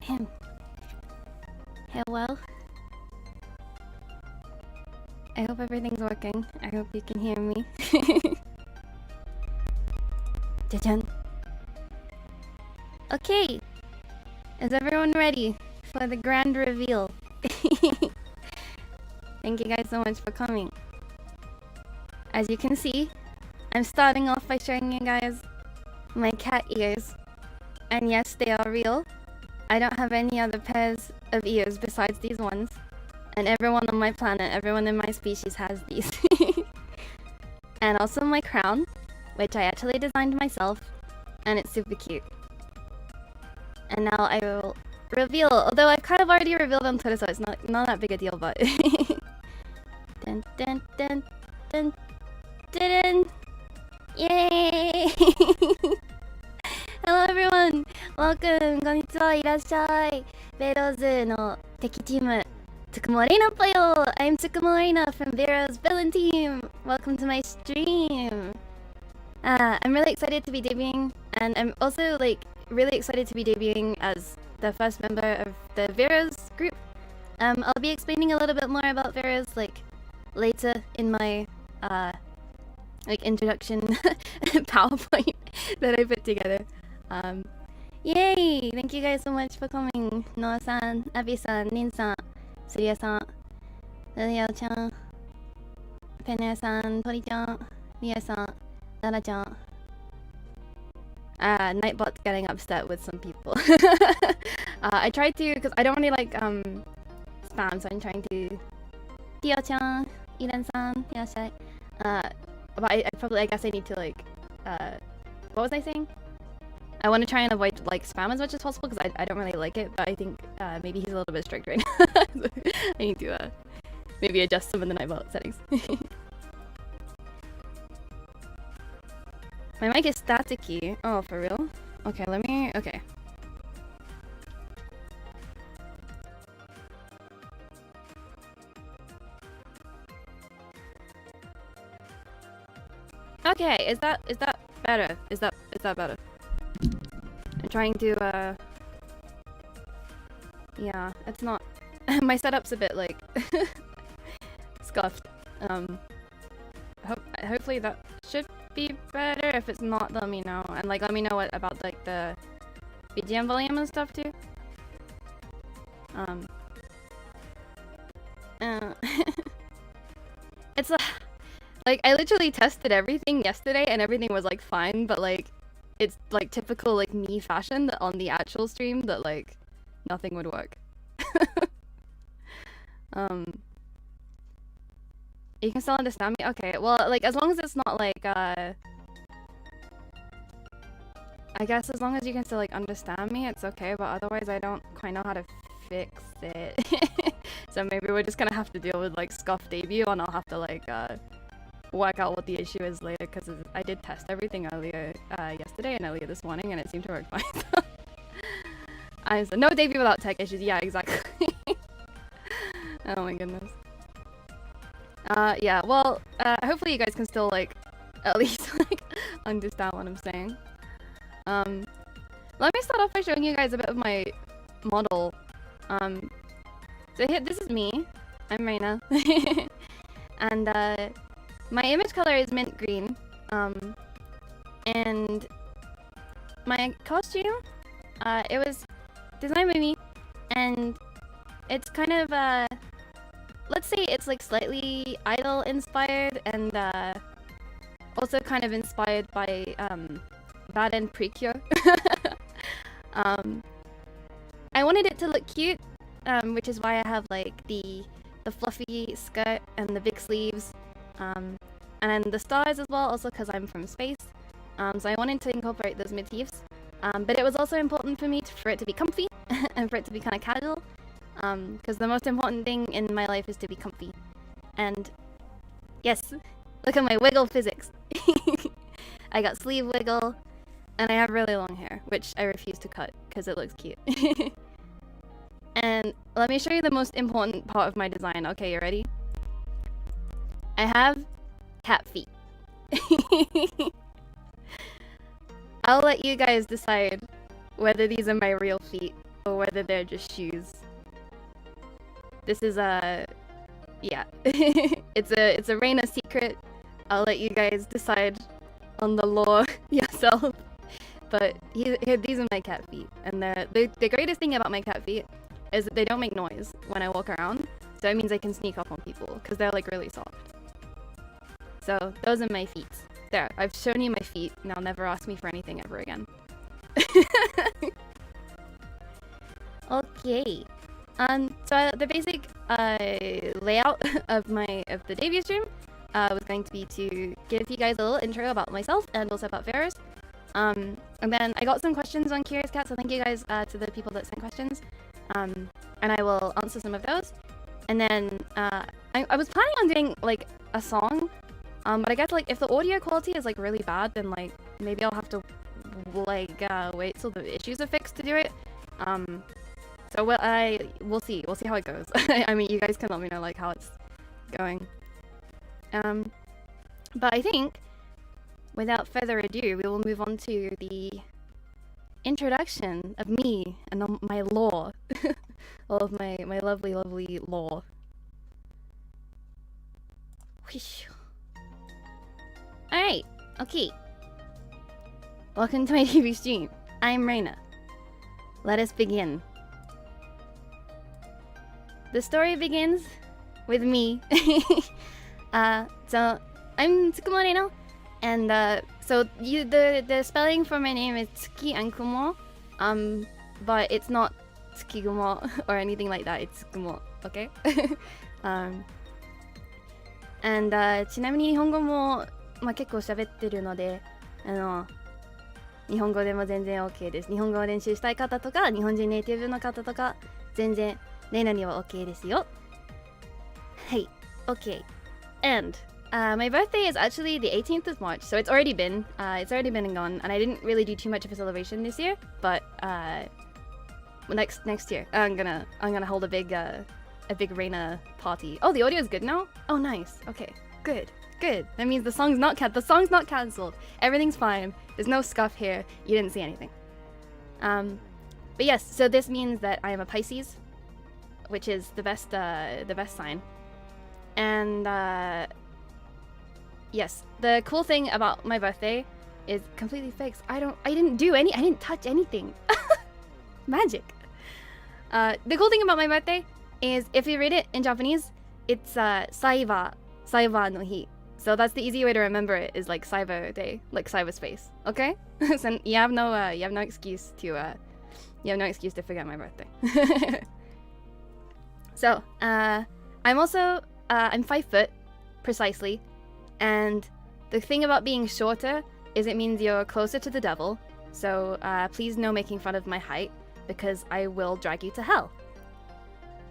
him. Hello. I hope everything's working. I hope you can hear me. Jajan. Okay. Is everyone ready for the grand reveal? Thank you guys so much for coming. As you can see, I'm starting off by showing you guys my cat ears. And yes, they are real. I don't have any other pairs of ears besides these ones. And everyone on my planet, everyone in my species has these. And also my crown, which I actually designed myself. And it's super cute. And now I will reveal, although I've kind of already revealed on Twitter, so it's not that big a deal, but... dun, dun, dun, dun, dun, dun. Yay! Hello everyone! Welcome! こんにちは、いらっしゃい。VEROES の敵チーム、Tsukumo Reina po yo! I'm Tsukumo Reina from VEROES villain team! Welcome to my stream! I'm really excited to be debuting, and I'm also really excited to be debuting as the first member of the VEROES group. I'll be explaining a little bit more about VEROES later in my introduction PowerPoint that I put together. Yay! Thank you guys so much for coming. Noah-san, Abby-san, Nin-san, Surya-san, Lilia-chan, Pena-san, Tori-chan, Nia-san, Nana-chan. Nightbot's getting upset with some people. I tried to, because I don't really like spam, so I'm trying to... Tio-chan, Iren-san, Yashai. But I guess I need to what was I saying? I want to try and avoid spam as much as possible because I don't really like it, but I think maybe he's a little bit strict right now. So I need to maybe adjust some of the Nightbot settings. My mic is staticky. Oh, for real? Okay, okay. Okay, is that better? Is that better? I'm trying to yeah, it's not my setup's a bit scuffed. Hopefully that should be better. If it's not, let me know. And let me know what about the BGM volume and stuff too. It's I literally tested everything yesterday and everything was fine, but it's typical me fashion that on the actual stream that nothing would work. You can still understand me? Okay, well as long as it's not I guess as long as you can still understand me, it's okay, but otherwise I don't quite know how to fix it. So maybe we're just gonna have to deal with scuff debut, and I'll have to work out what the issue is later, because I did test everything earlier yesterday and earlier this morning and it seemed to work fine. I said no debut without tech issues. Yeah, exactly. Oh my goodness. Yeah, well, hopefully you guys can still at least understand what I'm saying. Let me start off by showing you guys a bit of my model. So here, this is me. I'm Reina. And my image color is mint green, and my costume, it was designed by me, and it's kind of, let's say it's slightly idol inspired, and also kind of inspired by Bad End Precure. I wanted it to look cute, which is why I have the fluffy skirt and the big sleeves. And the stars as well, also because I'm from space. So I wanted to incorporate those motifs. But it was also important for me for it to be comfy and for it to be kind of casual. Because the most important thing in my life is to be comfy. And yes, look at my wiggle physics. I got sleeve wiggle, and I have really long hair, which I refuse to cut because it looks cute. And let me show you the most important part of my design. Okay, you ready? I have cat feet. I'll let you guys decide whether these are my real feet or whether they're just shoes. This is yeah, it's a Reina secret. I'll let you guys decide on the law yourself. But these are my cat feet, and the greatest thing about my cat feet is that they don't make noise when I walk around. So it means I can sneak up on people because they're like really soft. So those are my feet. There, I've shown you my feet. Now never ask me for anything ever again. Okay. So the basic layout of the debut stream was going to be to give you guys a little intro about myself and also about VEROES. And then I got some questions on Curious Cat, so thank you guys to the people that sent questions. And I will answer some of those. And then I was planning on doing like a song, but I guess like if the audio quality is like really bad, then like maybe I'll have to like wait till the issues are fixed to do it. So we'll see how it goes. I mean, you guys can let me know like how it's going. But I think without further ado, we will move on to the introduction of me and my lore. All of my lovely lore. Alright, okay. Welcome to my TV stream. I'm Reina. Let us begin. The story begins with me. So I'm Tsukumo Reina, and so the spelling for my name is Tsuki and Kumo, but it's not Tsukigumo or anything like that. It's Tsukumo, okay? And ちなみに日本語も結構喋ってるので、日本語でも全然 OK です。日本語を練習したい方とか、日本人ネイティブの方とか、全然レイナには OK ですよ。はい、OK. And my birthday is actually the 18th of March, so it's already been and gone, and I didn't really do too much of a celebration this year, but next year I'm gonna hold a big Reina party. Oh, the audio is good now? Oh, nice. Okay, good. That means the song's not cancelled. Everything's fine. There's no scuff here. You didn't see anything. But yes, so this means that I am a Pisces, which is the best sign. And yes, the cool thing about my birthday is completely fixed. I didn't touch anything. Magic. The cool thing about my birthday is if you read it in Japanese, it's Cyber no Hi. So that's the easy way to remember it, is like Cyber Day, like cyberspace. Okay? So you have no excuse to forget my birthday. So I'm also I'm 5 foot precisely, and the thing about being shorter is it means you're closer to the devil. So please no making fun of my height, because I will drag you to hell.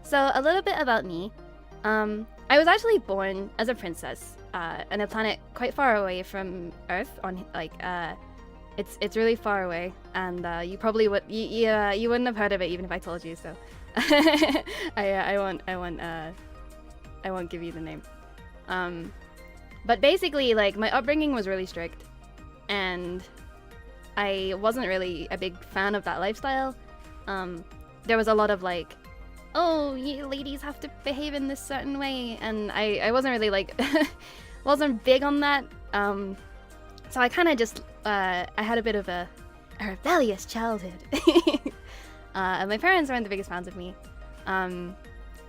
So a little bit about me. I was actually born as a princess on a planet quite far away from Earth. On like it's really far away, and you probably you wouldn't have heard of it even if I told you. So I won't give you the name. But basically, like, my upbringing was really strict, and I wasn't really a big fan of that lifestyle. There was a lot of like, oh, you ladies have to behave in this certain way, and I wasn't really like wasn't big on that. So I kind of just I had a bit of a rebellious childhood. And my parents weren't the biggest fans of me.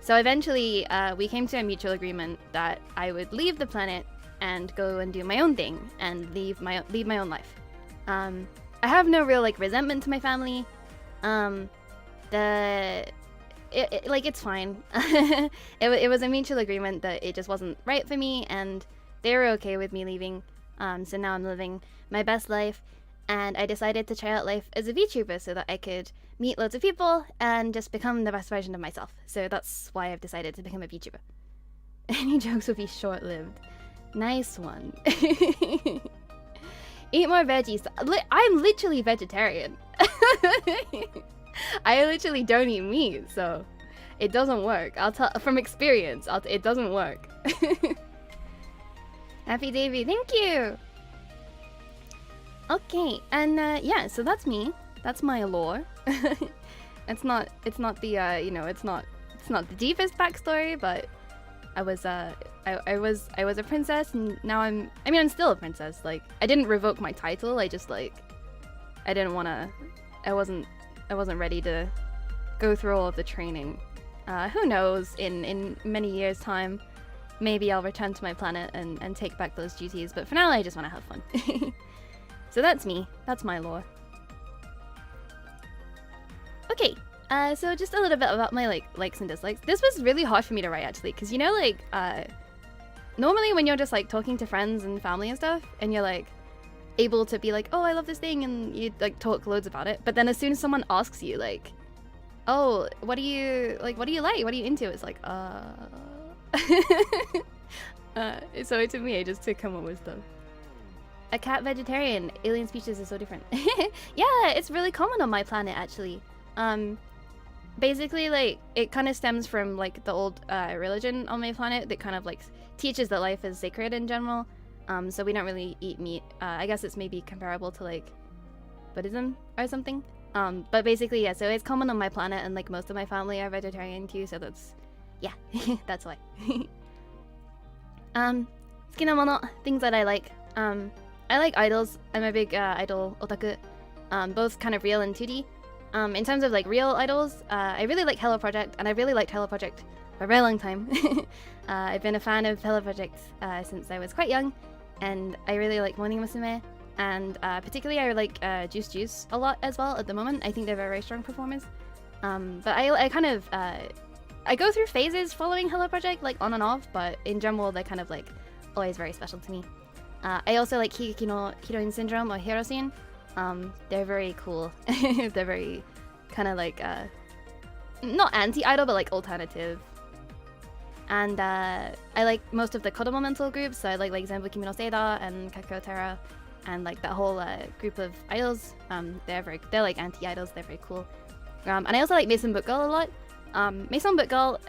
So eventually we came to a mutual agreement that I would leave the planet and go and do my own thing and leave my own life. I have no real like resentment to my family. It's fine. It was a mutual agreement that it just wasn't right for me, and they were okay with me leaving. So now I'm living my best life, and I decided to try out life as a VTuber so that I could meet loads of people and just become the best version of myself. So that's why I've decided to become a VTuber. Any jokes will be short-lived. Nice one. Eat more veggies. I'm literally vegetarian. I literally don't eat meat, so it doesn't work. I'll tell from experience. It doesn't work. Happy debut, thank you. Okay, and yeah, so that's me. That's my lore. it's not the it's not the deepest backstory, but I was a princess, and now I'm still a princess. Like, I didn't revoke my title. I just I wasn't ready to go through all of the training. Who knows, in many years' time, maybe I'll return to my planet and take back those duties, but for now I just want to have fun. So that's me. That's my lore. Okay, so just a little bit about my likes and dislikes. This was really hard for me to write, actually, because normally when you're just talking to friends and family and stuff, and you're able to be oh, I love this thing, and you talk loads about it, but then as soon as someone asks you oh, what do you like, what are you into, it's so it took me ages to come up with stuff. A cat vegetarian, alien species is so different. Yeah, it's really common on my planet, actually. Basically, it kind of stems from the old religion on my planet that kind of teaches that life is sacred in general. So we don't really eat meat. I guess it's maybe comparable to Buddhism or something. But basically, yeah, so it's common on my planet, and most of my family are vegetarian too, so that's, yeah, that's why. 好きなもの, things that I like. I like idols. I'm a big idol otaku. Both kind of real and 2D. In terms of real idols, I really like Hello Project, and I really liked Hello Project for a very long time. I've been a fan of Hello Project since I was quite young, and I really like Morning Musume, and particularly I like Juice Juice a lot as well at the moment. I think they're very strong performers. But I kind of I go through phases following Hello Project, on and off, but in general they're kind of always very special to me. I also like Higeki no Heroine Syndrome or Hero Scene. They're very cool. They're very kind of not anti-idol, but alternative. And I like most of the Kodomo mental groups, so I like Zenbu Kimi no Seida and Kakao Terra, and that whole group of idols. They're anti-idols, they're very cool. And I also like Mason Book Girl a lot. Mason Book Girl,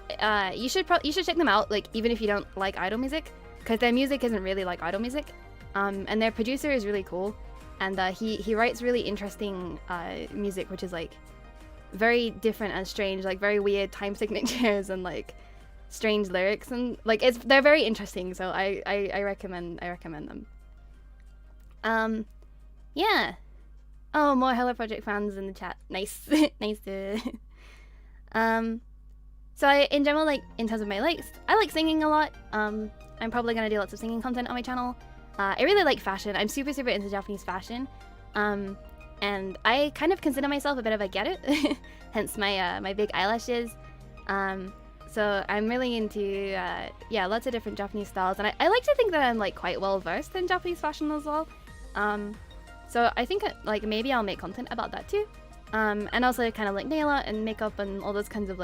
you should check them out, even if you don't like idol music, because their music isn't really like idol music. And their producer is really cool, and he writes really interesting music, which is very different and strange, very weird time signatures and strange lyrics, and they're very interesting. So I recommend them. Yeah. Oh, more Hello Project fans in the chat. Nice. Nice. So in general, in terms of my likes, I like singing a lot. I'm probably gonna do lots of singing content on my channel. I really like fashion. I'm super into Japanese fashion. And I kind of consider myself a bit of a gyaru, hence my big eyelashes. So I'm really into lots of different Japanese styles, and I like to think that I'm quite well versed in Japanese fashion as well. So I think maybe I'll make content about that too. And also kind of nail art and makeup and all those kinds of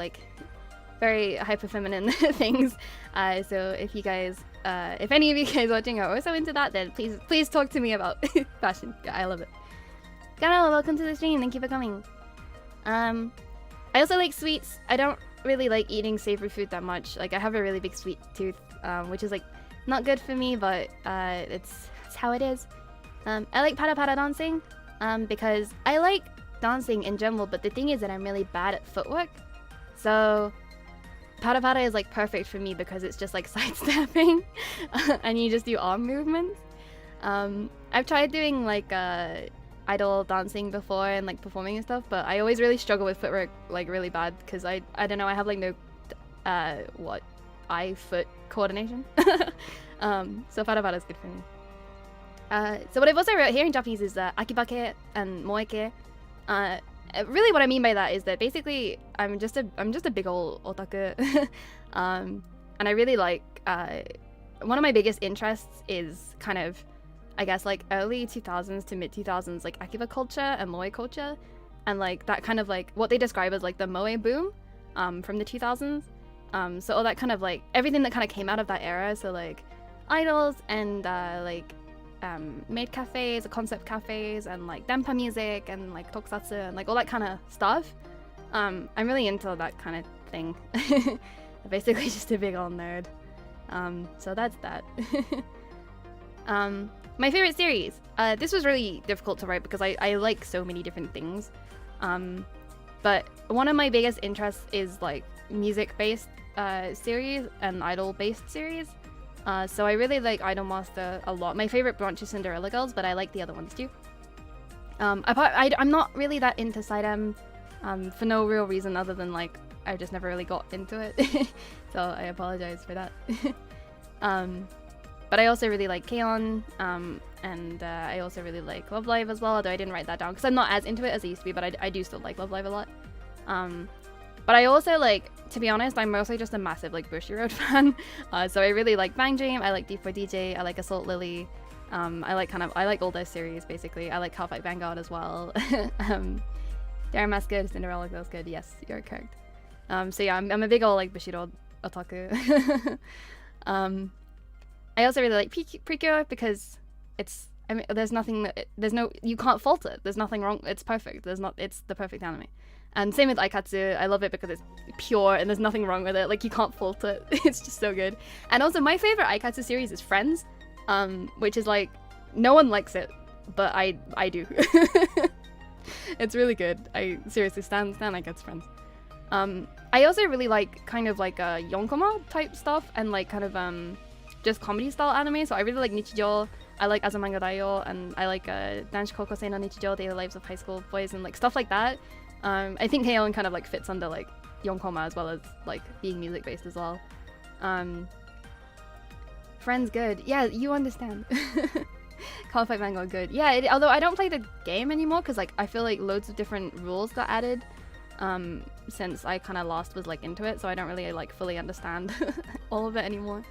very hyper feminine things. So if you guys, if any of you guys watching are also into that, then please talk to me about fashion. Yeah, I love it. Garo, welcome to the stream. Thank you for coming. I also like sweets. I don't really like eating savory food that much. I have a really big sweet tooth, which is not good for me, but it's how it is. I like para dancing, because I like dancing in general, but the thing is that I'm really bad at footwork. So para is perfect for me because it's just sidestepping and you just do arm movements. I've tried doing idol dancing before and performing and stuff, but I always really struggle with footwork really bad because I don't know, I have no eye-foot coordination. So para is good for me. So what I've also wrote here in Japanese is akibake and moeke. Really what I mean by that is that basically I'm just a big old otaku. And I really like one of my biggest interests is kind of, I guess, early 2000s to mid 2000s akiba culture and moe culture, and that kind of what they describe as the moe boom from the 2000s. So all that kind of everything that kind of came out of that era, so idols and maid cafes, concept cafes, and denpa music and tokusatsu and all that kind of stuff. I'm really into that kind of thing. Basically just a big old nerd. So that's that. My favorite series. This was really difficult to write because I like so many different things. But one of my biggest interests is like music-based series and idol-based series. So I really like Idolmaster a lot. My favorite branch is Cinderella Girls, but I like the other ones too. I'm not really that into Sidem for no real reason other than like I just never really got into it. So I apologize for that. But I also really like K-On! And I also really like Love Live as well, although I didn't write that down because I'm not as into it as I used to be, but I do still like Love Live a lot. But I also like, to be honest, I'm mostly just a massive like Bushiroad fan. So I really like Bang Dream, I like D4DJ, I like Assault Lily. I like all those series basically. I like Hellfight Vanguard as well. Darren Mask good, Cinderella Girls good. Yes, you're correct. So yeah, I'm a big old like Bushiroad otaku. I also really like Precure because you can't fault it. There's nothing wrong. It's perfect. It's the perfect anime. And same with Aikatsu. I love it because it's pure and there's nothing wrong with it. Like you can't fault it. It's just so good. And also my favorite Aikatsu series is Friends, which is like no one likes it, but I do. It's really good. I seriously stand Aikatsu Friends. I also really like kind of like a yonkoma type stuff and like kind of just comedy style anime. So I really like Nichijou. I like Azumanga Daioh, and I like Danshi Kokosei no Nichijou, Daily Lives of High School Boys, and like stuff like that. I think Heion kind of like fits under like yonkoma as well as like being music based as well. Friends good. Yeah, you understand. Hellfight Vanguard good. Yeah, although I don't play the game anymore because like I feel like loads of different rules got added since I kind of last was like into it, so I don't really like fully understand all of it anymore.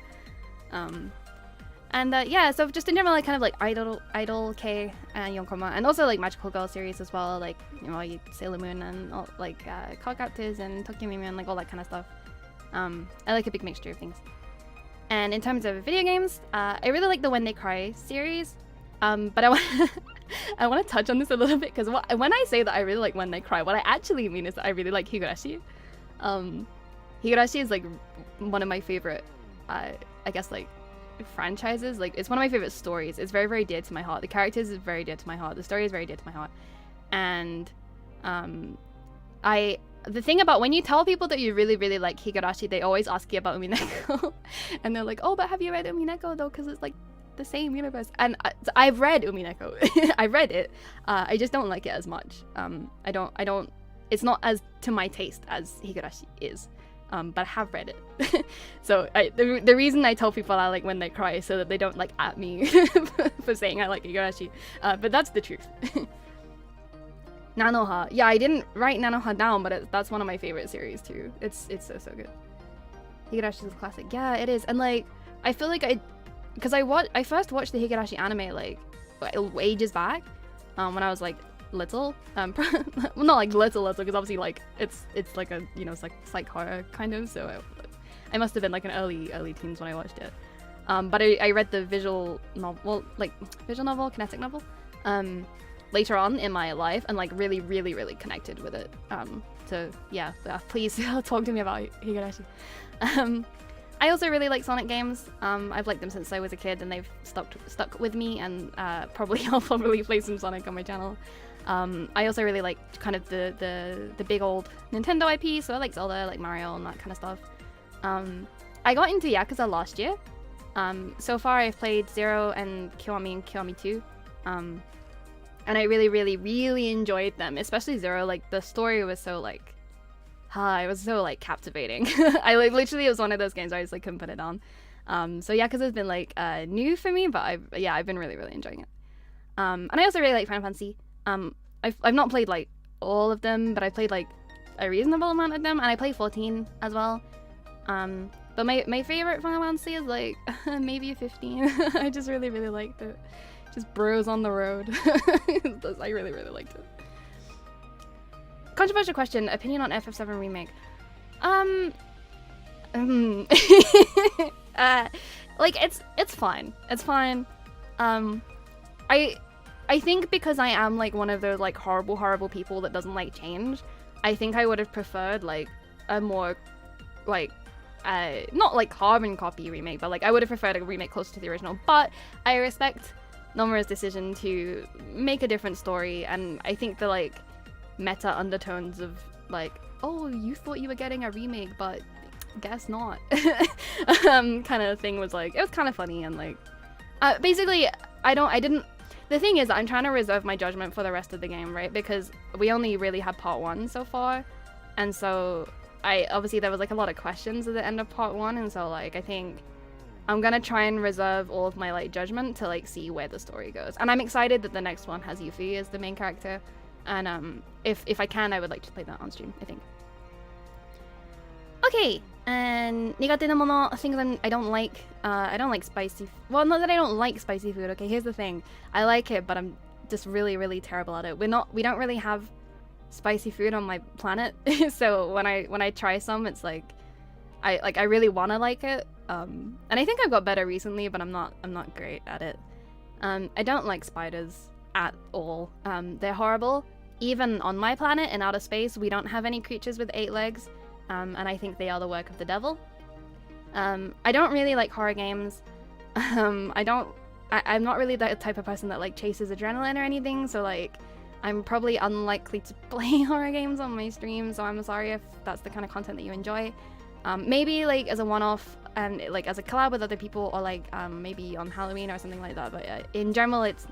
Yeah, so just in general, like kind of like idol K and yonkoma, and also like magical girl series as well, like you know Sailor Moon and all, like Cardcaptors and Tokyo Mimi and like all that kind of stuff. I like a big mixture of things. And in terms of video games, I really like the When They Cry series, but I want to touch on this a little bit because when I say that I really like When They Cry, what I actually mean is that I really like Higurashi. Higurashi is like one of my favorite, I guess like franchises. Like it's one of my favorite stories. It's very, very dear to my heart. The characters is very dear to my heart. The story is very dear to my heart. And the thing about when you tell people that you really, really like Higurashi, they always ask you about Umineko. And they're like, oh, but have you read Umineko though? Because it's like the same universe. And I've read Umineko. I read it. I just don't like it as much. I don't, it's not as to my taste as Higurashi is. But I have read it. So the reason I tell people I like When They Cry is so that they don't like at me for saying I like Higurashi. But that's the truth. Nanoha. Yeah, I didn't write Nanoha down, but that's one of my favorite series too. It's so good. Higurashi is a classic. Yeah, it is. And like I feel like I first watched the Higurashi anime like ages back, when I was like little. Well, not like little because obviously like it's like a, you know, it's like psych horror kind of, so I must have been like an early teens when I watched it. But I read the visual novel, kinetic novel, later on in my life and like really connected with it. So yeah, please talk to me about Higurashi. I also really like Sonic games. I've liked them since I was a kid and they've stuck with me, and I'll probably play some Sonic on my channel. I also really like kind of the big old Nintendo IP, so I like Zelda, I like Mario and that kind of stuff. I got into Yakuza last year. So far I've played 0 and Kiwami and Kiwami 2. And I really enjoyed them, especially 0. Like the story was so like, it was so like captivating. I like literally, it was one of those games where I just like couldn't put it down. So Yakuza's been like new for me, but I've been really enjoying it. And I also really like Final Fantasy. I've not played like all of them, but I played like a reasonable amount of them, and I play 14 as well. But my favorite Final Fantasy is like maybe 15. I just really liked it. Just bros on the road. I really liked it. Controversial question: opinion on FF7 remake. Like it's fine. It's fine. I think because I am like one of those like horrible people that doesn't like change, I think I would have preferred like a more like not like carbon copy remake, but like I would have preferred a remake closer to the original. But I respect Nomura's decision to make a different story, and I think the like meta undertones of like, oh, you thought you were getting a remake, but guess not. Kind of thing was like, it was kind of funny, and like, basically, the thing is, I'm trying to reserve my judgment for the rest of the game, right? Because we only really have part 1 so far, and so obviously there was like a lot of questions at the end of part 1, and so like I think I'm gonna try and reserve all of my like judgment to like see where the story goes. And I'm excited that the next one has Yuffie as the main character, and if I can, I would like to play that on stream, I think. Okay, and 苦手なもの, things I don't like. I don't like spicy. Well, not that I don't like spicy food. Okay, here's the thing. I like it, but I'm just really, really terrible at it. We don't really have spicy food on my planet, so when I try some, it's like I really want to like it. And I think I've got better recently, but I'm not great at it. I don't like spiders at all. They're horrible. Even on my planet in outer space, we don't have any creatures with 8 legs. And I think they are the work of the devil. I don't really like horror games. I'm not really the type of person that like chases adrenaline or anything, so like I'm probably unlikely to play horror games on my stream, so I'm sorry if that's the kind of content that you enjoy. Maybe like as a one-off and like as a collab with other people, or like maybe on Halloween or something like that, but in general it's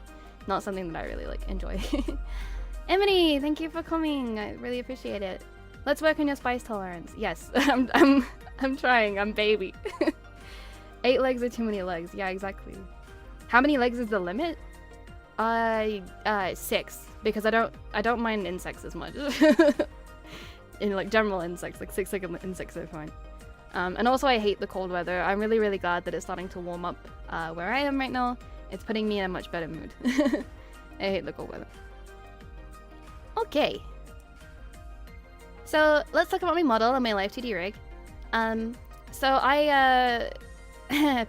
not something that I really like enjoy. Emily, thank you for coming. I really appreciate it. Let's work on your spice tolerance. Yes, I'm trying. I'm baby. 8 legs are too many legs. Yeah, exactly. How many legs is the limit? 6, because I don't mind insects as much. In like general insects, like 6 insects are fine. And also I hate the cold weather. I'm really, really glad that it's starting to warm up where I am right now. It's putting me in a much better mood. I hate the cold weather. Okay. So let's talk about my model and my live 2D rig. So I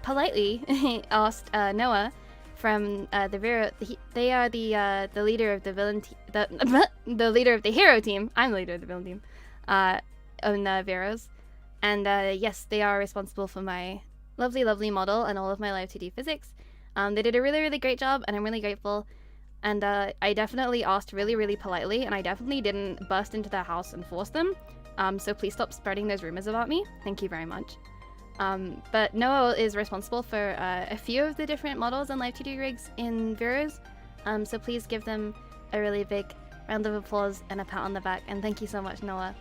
politely asked Noah from the Vero. They are the leader of the villain, the leader of the hero team. I'm the leader of the villain team. On VEROES, and yes, they are responsible for my lovely, lovely model and all of my live 2D physics. They did a really, really great job, and I'm really grateful. And I definitely asked really, really politely, and I definitely didn't burst into their house and force them. So please stop spreading those rumors about me. Thank you very much. But Noah is responsible for a few of the different models and live 2D rigs in VEROES. So please give them a really big round of applause and a pat on the back. And thank you so much, Noah,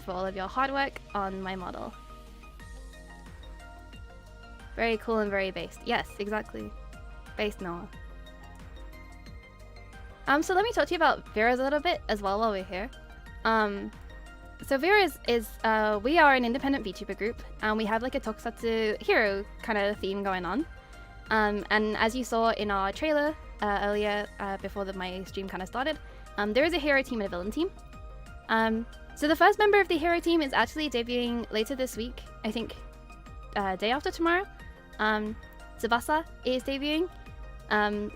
for all of your hard work on my model. Very cool and very based. Yes, exactly. Based Noah. So let me talk to you about VEROES a little bit as well while we're here. So VEROES is, we are an independent VTuber group, and we have like a tokusatsu hero kind of theme going on. And as you saw in our trailer earlier, before my stream kind of started, there is a hero team and a villain team. So the first member of the hero team is actually debuting later this week, I think day after tomorrow. Tsubasa is debuting.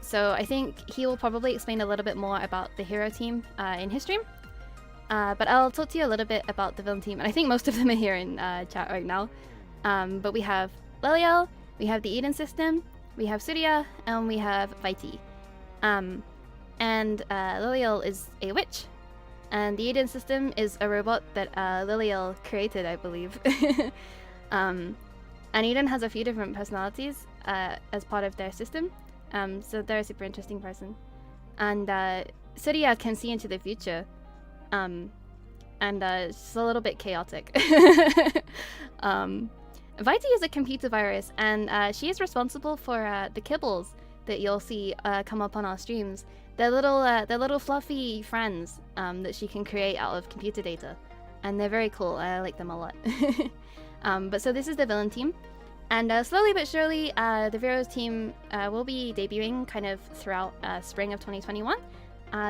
So I think he will probably explain a little bit more about the hero team in his stream. But I'll talk to you a little bit about the villain team, and I think most of them are here in chat right now. But we have Liliel, we have the Eden system, we have Surya, and we have Vaiti. And Liliel is a witch, and the Eden system is a robot that Liliel created, I believe. And Eden has a few different personalities as part of their system. So they're a super interesting person. And Surya can see into the future. And it's a little bit chaotic. Vaiti is a computer virus, and she is responsible for the kibbles that you'll see come up on our streams. They're little fluffy friends that she can create out of computer data, and they're very cool. I like them a lot. But so this is the villain team, and slowly but surely the VEROES team will be debuting kind of throughout spring of 2021.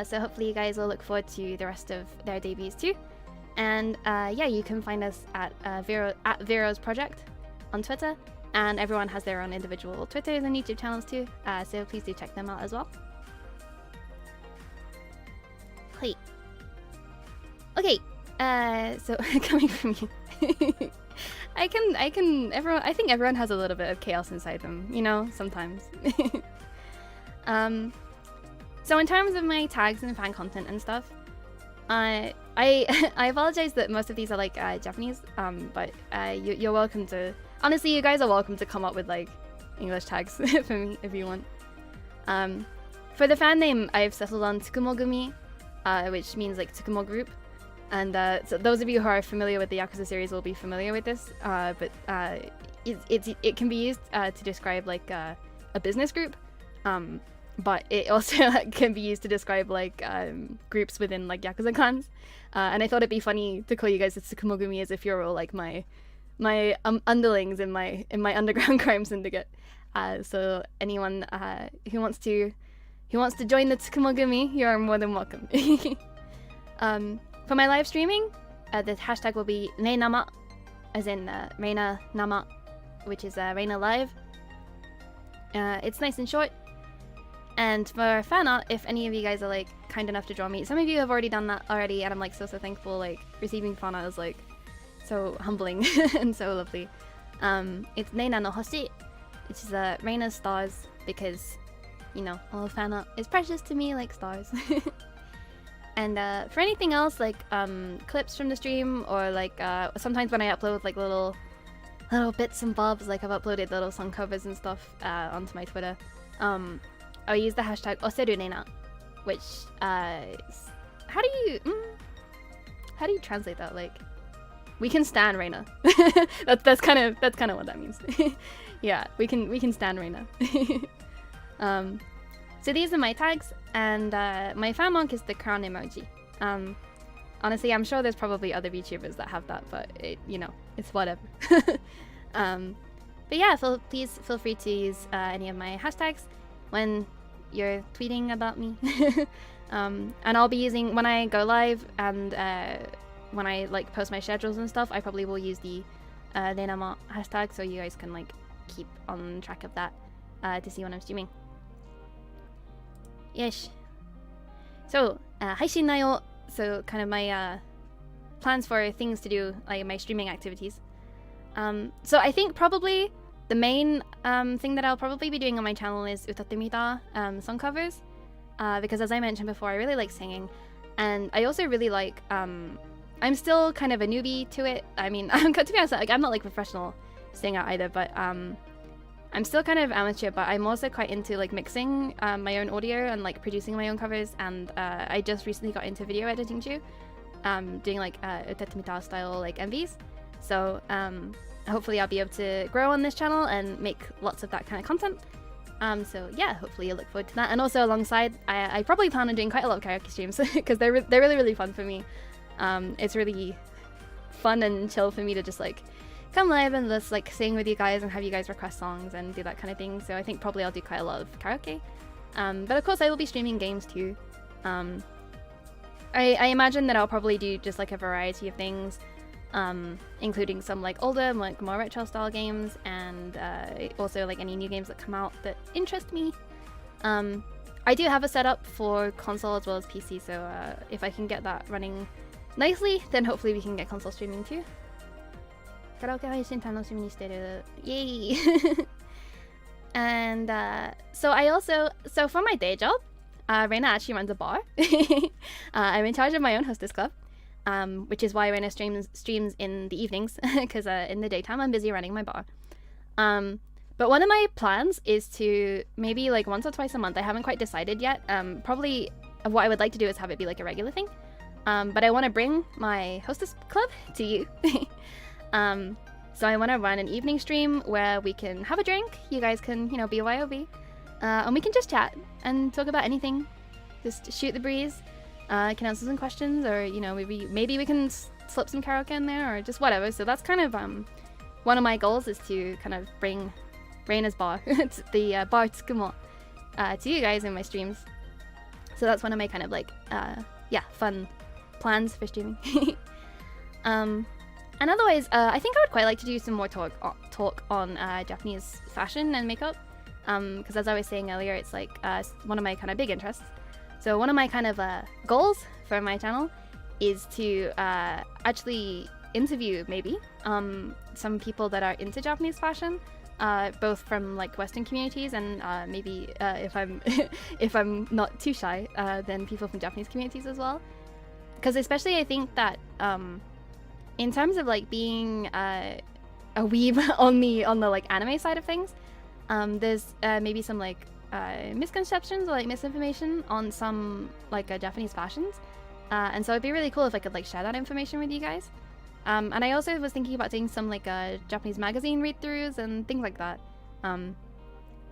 So hopefully you guys will look forward to the rest of their debuts too. And yeah, you can find us at VEROES Project on Twitter, and everyone has their own individual Twitters and YouTube channels too, so please do check them out as well. Hey. Okay, so coming from you. I think everyone has a little bit of chaos inside them, you know, sometimes. So in terms of my tags and fan content and stuff, I I apologize that most of these are like Japanese, but you're welcome to. Honestly, you guys are welcome to come up with like English tags for me if you want. For the fan name, I've settled on Tsukumo which means like Tsukumo group. And so those of you who are familiar with the Yakuza series will be familiar with this. But it can be used to describe like a business group. But it also can be used to describe like groups within like Yakuza clans. And I thought it'd be funny to call you guys Tsukumo as if you're all like my underlings in my underground crime syndicate. So anyone who wants to join the Tsukumo you are more than welcome. For my live streaming, the hashtag will be Reinama, as in Reina Nama, which is Reina Live. It's nice and short. And for fan art, if any of you guys are like kind enough to draw me, some of you have already done that already, and I'm like so thankful. Like receiving fan art is like so humbling and so lovely. It's Reina no Hoshi, which is Reina's stars, because you know all fan art is precious to me like stars. And for anything else, like clips from the stream, or like sometimes when I upload like little bits and bobs, like I've uploaded little song covers and stuff onto my Twitter, I'll use the hashtag推せるれいな, which how do you translate that? Like, we can stand Reina. that's kind of what that means. Yeah, we can stand Reina. So these are my tags, and my fan mark is the crown emoji. Honestly, I'm sure there's probably other VTubers that have that, but it's whatever. But yeah, please feel free to use any of my hashtags when you're tweeting about me. And I'll be using, when I go live and when I like post my schedules and stuff, I probably will use the Reinama hashtag, so you guys can like keep on track of that to see when I'm streaming. Yes. So, 配信内容, so kind of my plans for things to do, like my streaming activities. So I think probably the main thing that I'll probably be doing on my channel is utatte song covers, because as I mentioned before, I really like singing, and I also really like, I'm still kind of a newbie to it. I mean, to be honest, like, I'm not like a professional singer either, but I'm still kind of amateur, but I'm also quite into like mixing my own audio and like producing my own covers, and I just recently got into video editing too, doing like utatte style like MVs. So hopefully I'll be able to grow on this channel and make lots of that kind of content. So yeah, hopefully you'll look forward to that. And also alongside, I probably plan on doing quite a lot of karaoke streams because they're really fun for me. It's really fun and chill for me to just like come live and just like sing with you guys and have you guys request songs and do that kind of thing. So I think probably I'll do quite a lot of karaoke. But of course I will be streaming games too. I imagine that I'll probably do just like a variety of things, including some like older, like more retro style games, and also like any new games that come out that interest me. I do have a setup for console as well as PC, so if I can get that running nicely, then hopefully we can get console streaming too. Karaoke 配信楽しみにしてる. Yay! And so for my day job, Reina actually runs a bar. I'm in charge of my own hostess club, which is why Reina streams in the evenings, because in the daytime I'm busy running my bar. But one of my plans is to maybe like once or twice a month, I haven't quite decided yet, probably what I would like to do is have it be like a regular thing. But I want to bring my hostess club to you. So I want to run an evening stream where we can have a drink, you guys can, BYOB, and we can just chat and talk about anything, just shoot the breeze, can answer some questions, or, maybe we can slip some karaoke in there, or just whatever. So that's kind of, one of my goals is to kind of bring Reina's bar, the bar Tsukumo, to you guys in my streams. So that's one of my kind of like, fun plans for streaming. And otherwise, I think I would quite like to do some more talk on Japanese fashion and makeup, because as I was saying earlier, it's like one of my kind of big interests. So one of my kind of goals for my channel is to actually interview maybe some people that are into Japanese fashion, both from like Western communities and maybe if I'm if I'm not too shy, then people from Japanese communities as well. because especially I think that in terms of like being a weeb on the like anime side of things, there's maybe some like misconceptions or like misinformation on some like Japanese fashions, and so it'd be really cool if I could like share that information with you guys. And I also was thinking about doing some like Japanese magazine read-throughs and things like that.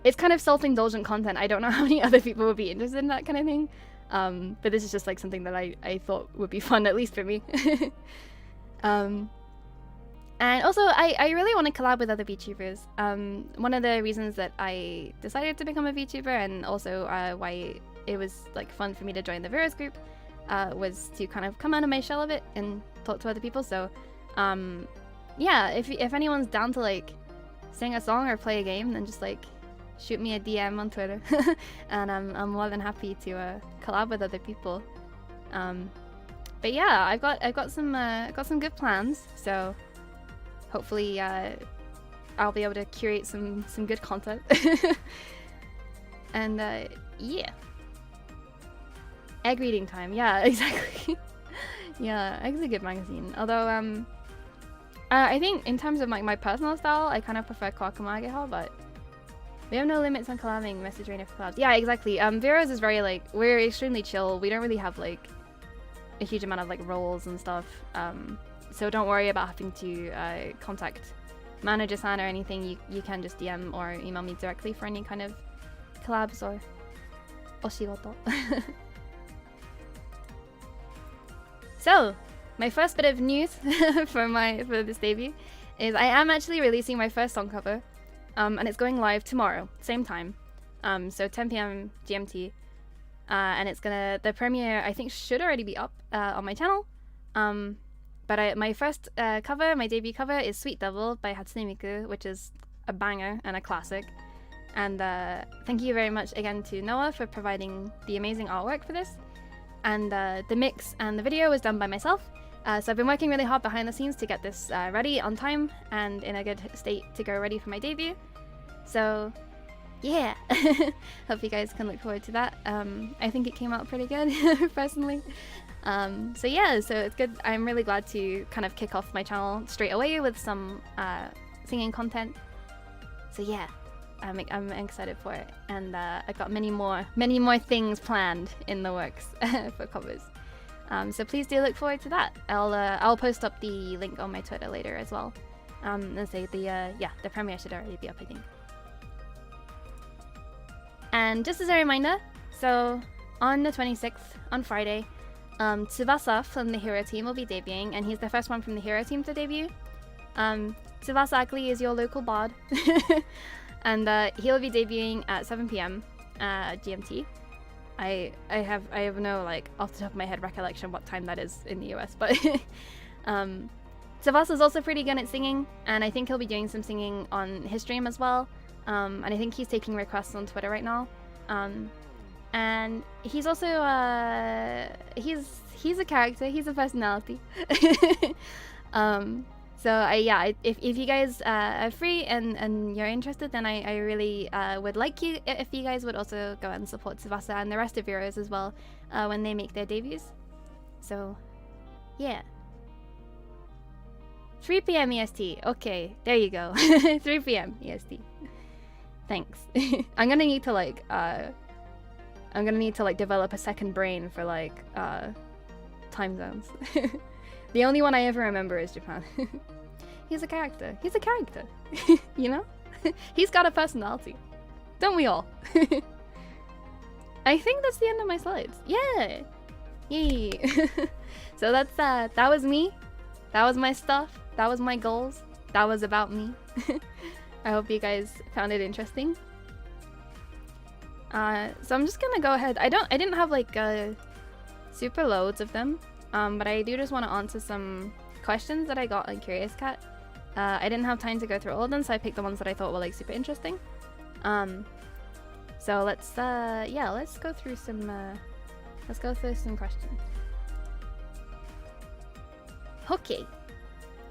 It's kind of self-indulgent content. I don't know how many other people would be interested in that kind of thing, but this is just like something that I thought would be fun, at least for me. And also, I really want to collab with other VTubers. One of the reasons that I decided to become a VTuber, and also why it was like fun for me to join the VEROES group, was to kind of come out of my shell a bit and talk to other people. So, yeah, if anyone's down to like sing a song or play a game, then just like shoot me a DM on Twitter, and I'm more than happy to collab with other people. But yeah, I've got some good plans. So. Hopefully, I'll be able to curate some good content. And yeah, egg reading time. Yeah, exactly. Yeah, Egg's a good magazine. Although I think in terms of like my personal style, I kind of prefer Kwakumageha, but we have no limits on collabing. Message Reina for collabs. Yeah, exactly. VEROES is very like, we're extremely chill. We don't really have like a huge amount of like roles and stuff. So don't worry about having to contact manager-san or anything. You can just DM or email me directly for any kind of collabs or oshigoto. So, my first bit of news for this debut is I am actually releasing my first song cover, and it's going live tomorrow, same time, so 10 p.m. GMT, and the premiere I think should already be up on my channel. But my first cover, my debut cover, is Sweet Devil by Hatsune Miku, which is a banger and a classic. And thank you very much again to Noah for providing the amazing artwork for this. And the mix and the video was done by myself. So I've been working really hard behind the scenes to get this ready on time and in a good state to go ready for my debut. So yeah, hope you guys can look forward to that. I think it came out pretty good, personally. So yeah, so it's good. I'm really glad to kind of kick off my channel straight away with some singing content. So yeah, I'm excited for it, and I've got many more things planned in the works for covers. So please do look forward to that. I'll post up the link on my Twitter later as well. And say the premiere should already be up, I think. And just as a reminder, so on the 26th, on Friday, Tsubasa from the Hero team will be debuting, and he's the first one from the Hero team to debut. Tsubasa actually is your local bard, and he'll be debuting at 7 p.m. GMT. I have no like off the top of my head recollection what time that is in the US, but Tsubasa's also pretty good at singing, and I think he'll be doing some singing on his stream as well. And I think he's taking requests on Twitter right now. And he's also he's a character, he's a personality. So if you guys are free and you're interested, then I really would like you if you guys would also go and support Tsubasa and the rest of VEROES as well when they make their debuts. So yeah, 3 p.m. EST. Okay, there you go. 3 p.m. EST. Thanks. I'm gonna need to like develop a second brain for like time zones. The only one I ever remember is Japan. He's a character. He's a character. You know? He's got a personality. Don't we all? I think that's the end of my slides. Yeah! Yay! So that's that was me. That was my stuff. That was my goals. That was about me. I hope you guys found it interesting. So I'm just gonna go ahead. I didn't have like super loads of them, but I do just want to answer some questions that I got on Curious Cat. I didn't have time to go through all of them, so I picked the ones that I thought were like super interesting. So let's go through some questions. Okay.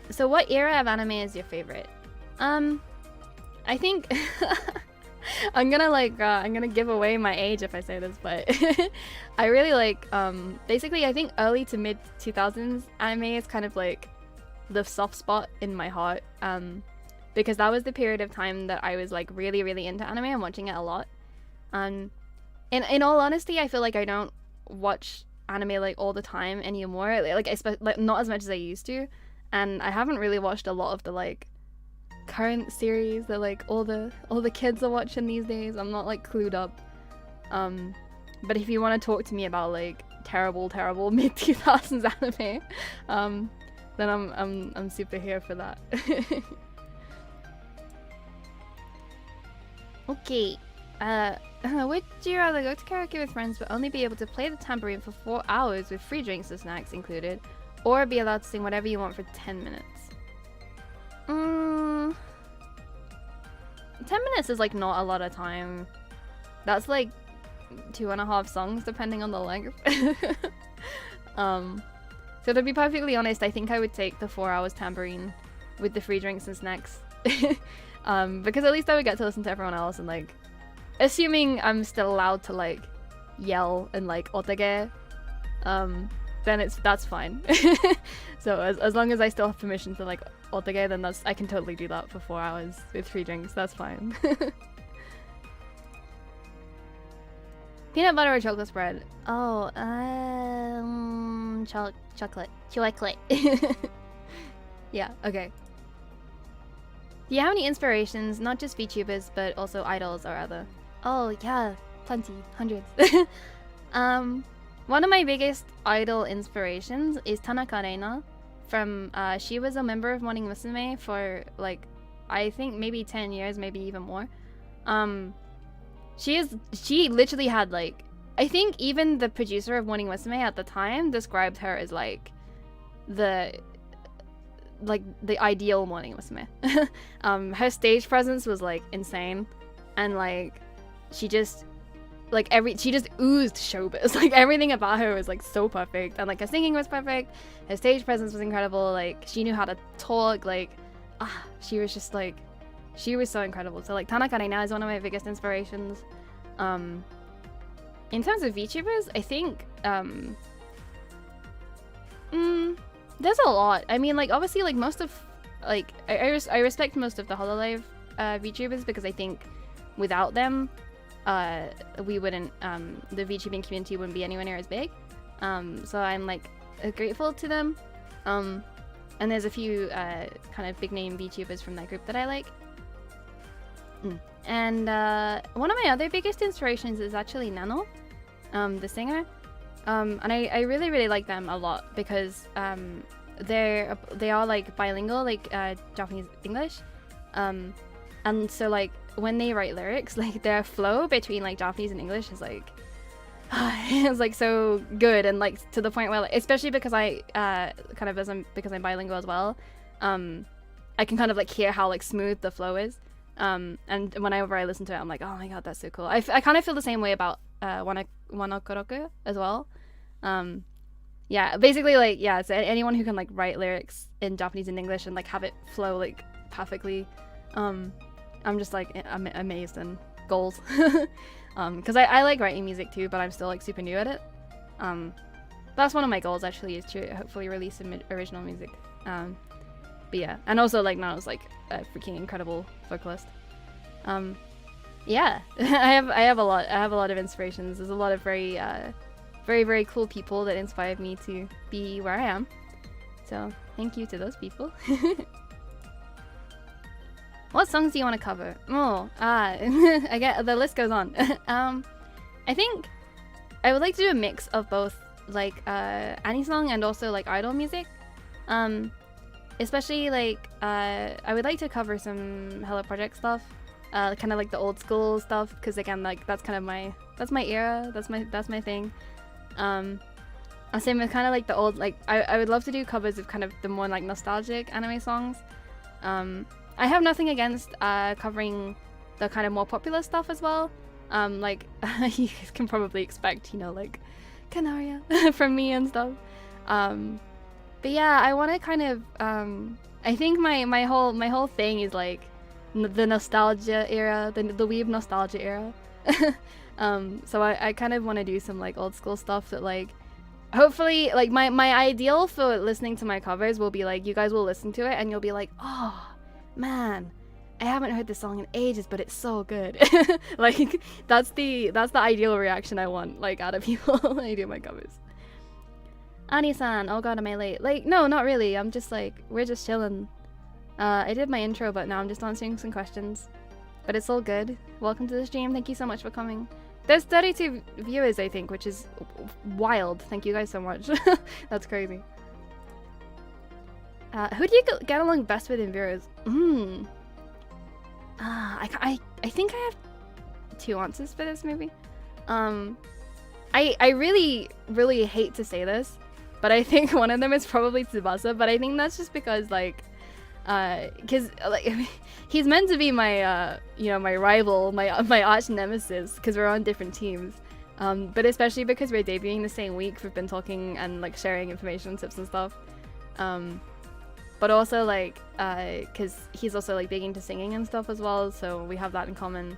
So what era of anime is your favorite? I think I'm gonna give away my age if I say this, but I really like basically I think early to mid 2000s anime is kind of like the soft spot in my heart, because that was the period of time that I was like really into anime and watching it a lot. In all honesty, I feel like I don't watch anime like all the time anymore, like not as much as I used to, and I haven't really watched a lot of the like current series that like all the kids are watching these days. I'm not like clued up, but if you want to talk to me about like terrible mid 2000s anime, then I'm super here for that. Okay, would you rather go to karaoke with friends but only be able to play the tambourine for 4 hours with free drinks and snacks included, or be allowed to sing whatever you want for 10 minutes? 10 minutes is like not a lot of time. That's like 2.5 songs depending on the length. So to be perfectly honest, I think I would take the 4 hours tambourine with the free drinks and snacks. Because at least I would get to listen to everyone else, and like, assuming I'm still allowed to like yell and like otage, then that's fine. So as long as I still have permission to like otage, then I can totally do that for 4 hours with free drinks. That's fine. Peanut butter or chocolate spread? Oh, chocolate. Yeah, okay. Do you have any inspirations, not just VTubers, but also idols or other? Oh yeah, plenty, hundreds. One of my biggest idol inspirations is Tanaka Reina. From she was a member of Morning Musume for like, I think maybe 10 years, maybe even more. She literally had like, I think even the producer of Morning Musume at the time described her as like the ideal Morning Musume. Her stage presence was like insane, and like she just oozed showbiz. Like everything about her was like so perfect, and like her singing was perfect, her stage presence was incredible, like she knew how to talk, like she was just like, she was so incredible. So like Tanaka Reina is one of my biggest inspirations. In terms of VTubers, I think there's a lot. I mean, like obviously like most of like I respect most of the Hololive VTubers, because I think without them we wouldn't the VTubing community wouldn't be anywhere near as big. So I'm like grateful to them. And there's a few kind of big name VTubers from that group that I like. And one of my other biggest inspirations is actually Nano, the singer. And I really like them a lot, because they are like bilingual, like Japanese English, and so like when they write lyrics, like their flow between like Japanese and English is like it's like so good, and like to the point where like, especially because I kind of because I'm bilingual as well, I can kind of like hear how like smooth the flow is, and whenever I listen to it, I'm like, oh my god, that's so cool. I kind of feel the same way about Wanokoroku as well. Yeah, basically like, yeah, so anyone who can like write lyrics in Japanese and English and like have it flow like perfectly, I'm just like I'm amazed and goals. Because I like writing music too, but I'm still like super new at it. That's one of my goals actually, is to hopefully release some original music. But yeah, and also like Nano's like a freaking incredible vocalist. Yeah, I have a lot of inspirations. There's a lot of very cool people that inspired me to be where I am. So thank you to those people. What songs do you want to cover? Oh, I get the list goes on. I think I would like to do a mix of both like anisong and also like idol music. Especially like I would like to cover some Hello Project stuff. Kind of like the old school stuff, because again, like that's kind of my era, that's my thing. Same with kind of like the old, like I would love to do covers of kind of the more like nostalgic anime songs. I have nothing against covering the kind of more popular stuff as well. Like you can probably expect, you know, like Canaria from me and stuff. But yeah, I want to kind of I think my whole thing is like the nostalgia era, the weeb nostalgia era. So I kind of want to do some like old school stuff that like, hopefully, like my ideal for listening to my covers will be like, you guys will listen to it and you'll be like, oh man, I haven't heard this song in ages, but it's so good. Like that's the ideal reaction I want, like, out of people when I do my covers. Ani-san, oh god, am I late? Like, no, not really. I'm just like, we're just chilling. I did my intro, but now I'm just answering some questions. But it's all good. Welcome to the stream. Thank you so much for coming. There's 32 viewers, I think, which is wild. Thank you guys so much. That's crazy. Who do you get along best with in VEROES? I think I have two answers for this, maybe. I really, really hate to say this, but I think one of them is probably Tsubasa, but I think that's just because, like, because like he's meant to be my you know, my rival, my arch nemesis, because we're on different teams, but especially because we're debuting the same week, we've been talking and like sharing information, tips and stuff, but also like because he's also like big into singing and stuff as well, so we have that in common.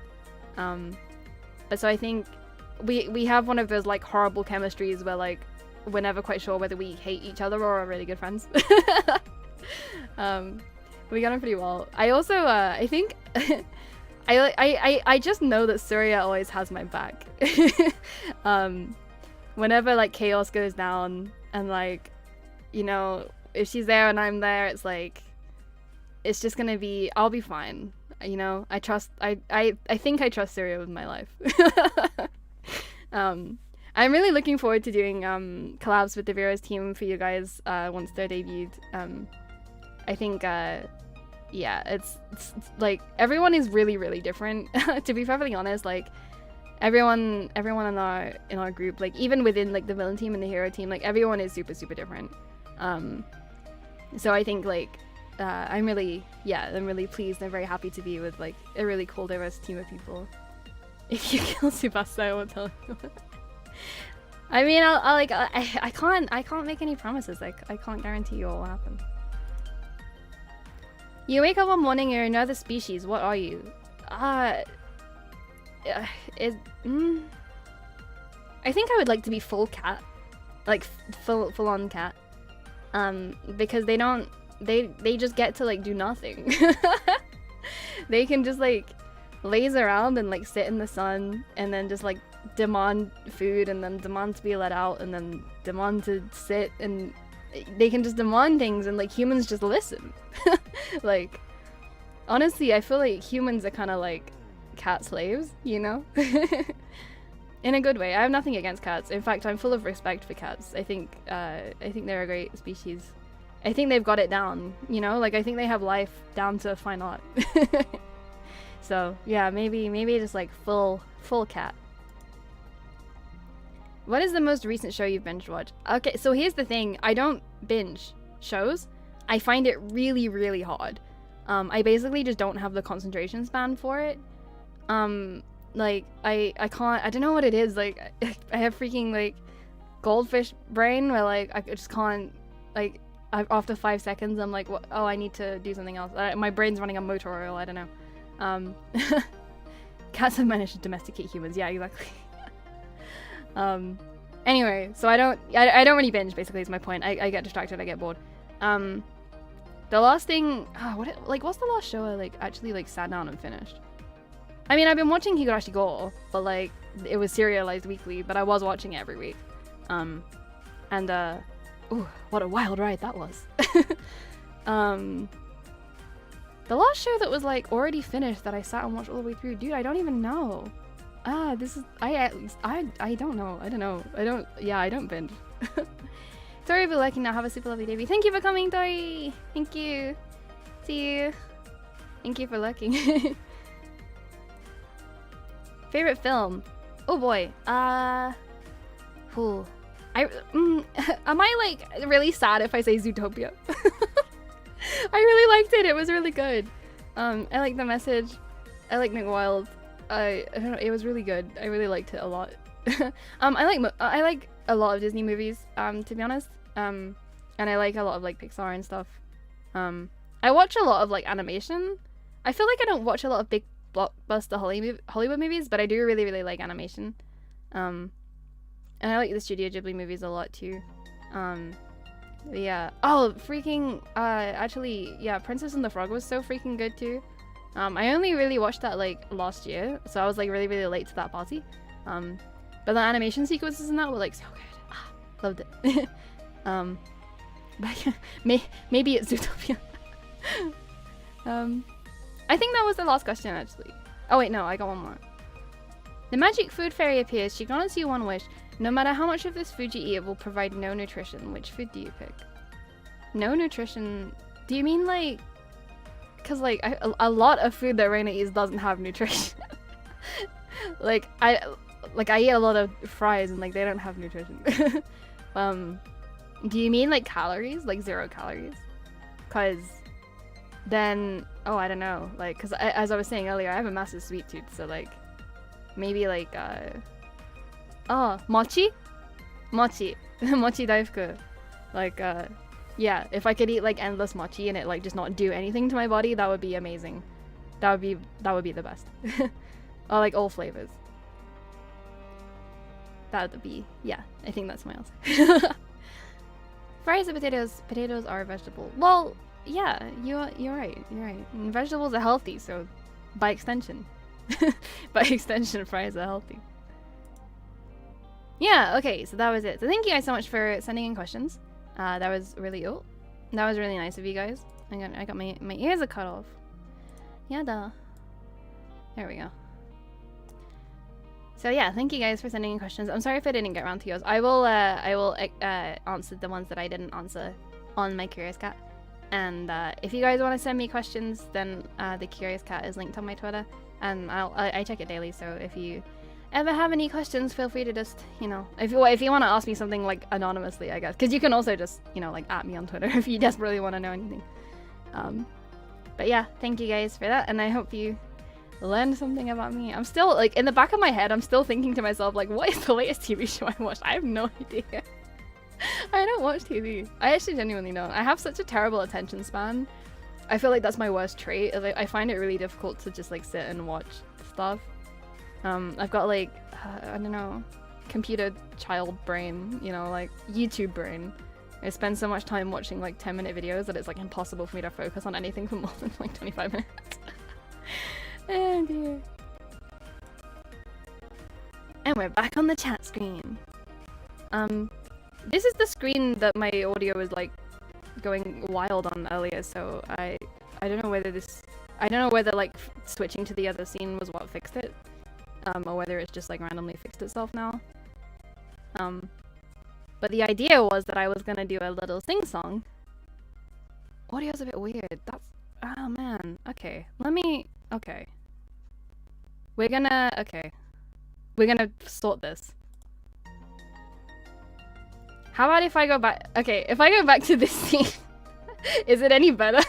But so I think we have one of those like horrible chemistries where like we're never quite sure whether we hate each other or are really good friends. We got on pretty well. I also I think I just know that Surya always has my back. Whenever like chaos goes down and like, you know, if she's there and I'm there, it's like, it's just gonna be, I'll be fine. You know, I think I trust Surya with my life. I'm really looking forward to doing collabs with the VEROES team for you guys once they're debuted. I think yeah, it's like everyone is really, really different. To be perfectly honest, like everyone in our group, like even within like the villain team and the hero team, like everyone is super, super different. So I think like I'm really pleased and very happy to be with like a really cool, diverse team of people. If you kill Tsubasa, I won't tell you. I mean, I can't make any promises. Like I can't guarantee you what will happen. You wake up one morning, you're another species. What are you? I think I would like to be full cat, like full on cat. Because they just get to like do nothing. They can just like laze around and like sit in the sun and then just like demand food and then demand to be let out and then demand to sit, and they can just demand things and like humans just listen. Like honestly, I feel like humans are kind of like cat slaves, you know? In a good way. I have nothing against cats. In fact, I'm full of respect for cats. I think they're a great species. I think they've got it down, you know? Like I think they have life down to a fine art. So yeah, maybe just like full cat. What is the most recent show you've binge watched? Okay, so here's the thing. I don't binge shows. I find it really, really hard. I basically just don't have the concentration span for it. Like I can't, I don't know what it is. Like I have freaking like goldfish brain where like I just can't, like after 5 seconds I'm like, oh, I need to do something else. My brain's running on motor oil, I don't know. Cats have managed to domesticate humans. Yeah, exactly. Anyway, so I don't really binge, basically is my point. I get distracted, I get bored. The last thing, what's the last show I like actually like sat down and finished? I mean, I've been watching Higurashi Go, but like it was serialized weekly, but I was watching it every week. Ooh, what a wild ride that was. The last show that was like already finished that I sat and watched all the way through, dude, I don't even know. I don't know. I don't binge. Tori will like now have a super lovely day. Thank you for coming, Tori. Thank you. See you. Thank you for looking. Favorite film? Oh boy. Am I like really sad if I say Zootopia? I really liked it. It was really good. I like the message. I like Nick Wilde. I don't know. It was really good. I really liked it a lot. I like a lot of Disney movies. To be honest. And I like a lot of like Pixar and stuff. I watch a lot of like animation. I feel like I don't watch a lot of big blockbuster Hollywood movies, but I do really, really like animation. And I like the Studio Ghibli movies a lot too. Yeah. Oh, freaking, actually, yeah, Princess and the Frog was so freaking good too. I only really watched that like last year, so I was like really, really late to that party. But the animation sequences in that were like so good. Ah, loved it. But maybe it's Zootopia. I think that was the last question actually. Oh wait, no, I got one more. The magic food fairy appears. She grants you one wish. No matter how much of this food you eat, it will provide no nutrition. Which food do you pick? No nutrition. Do you mean like... Because like a lot of food that Reina eats doesn't have nutrition. like I eat a lot of fries and like they don't have nutrition. Do you mean like calories? Like 0 calories? Because then... Oh, I don't know. Like, because as I was saying earlier, I have a massive sweet tooth. So like... Maybe like... Oh, mochi? Mochi. Mochi daifuku. Like, yeah, if I could eat like endless mochi and it like just not do anything to my body, that would be amazing. That would be the best. Or like all flavors. That would be... Yeah, I think that's my answer. Fries or potatoes? Potatoes are a vegetable. Well, yeah, you're right. You're right. And vegetables are healthy, so by extension. By extension, fries are healthy. Yeah, okay, so that was it. So thank you guys so much for sending in questions. That was really that was really nice of you guys. I got my ears are cut off. Yada. There we go. So yeah, thank you guys for sending in questions. I'm sorry if I didn't get around to yours. I will answer the ones that I didn't answer on my Curious Cat. And if you guys want to send me questions, then the Curious Cat is linked on my Twitter, and I check it daily. So if you ever have any questions, feel free to just, you know, if you want to ask me something like anonymously, I guess, because you can also just, you know, like at me on Twitter if you desperately want to know anything. But yeah, thank you guys for that, and I hope you learned something about me. I'm still like in the back of my head, I'm still thinking to myself like, what is the latest TV show I watched? I have no idea. I don't watch TV. I actually genuinely don't. I have such a terrible attention span. I feel like that's my worst trait. I find it really difficult to just like sit and watch stuff. I've got like, I don't know, computer child brain, you know, like YouTube brain. I spend so much time watching like 10-minute videos that it's like impossible for me to focus on anything for more than like 25 minutes. Oh dear. And we're back on the chat screen. This is the screen that my audio was like going wild on earlier, so I don't know whether like switching to the other scene was what fixed it, or whether it's just like randomly fixed itself now. But the idea was that I was gonna do a little sing-song. Audio's a bit weird. That's... Oh man. Okay. Okay. We're gonna sort this. How about if I go back... Okay, if I go back to this scene, is it any better?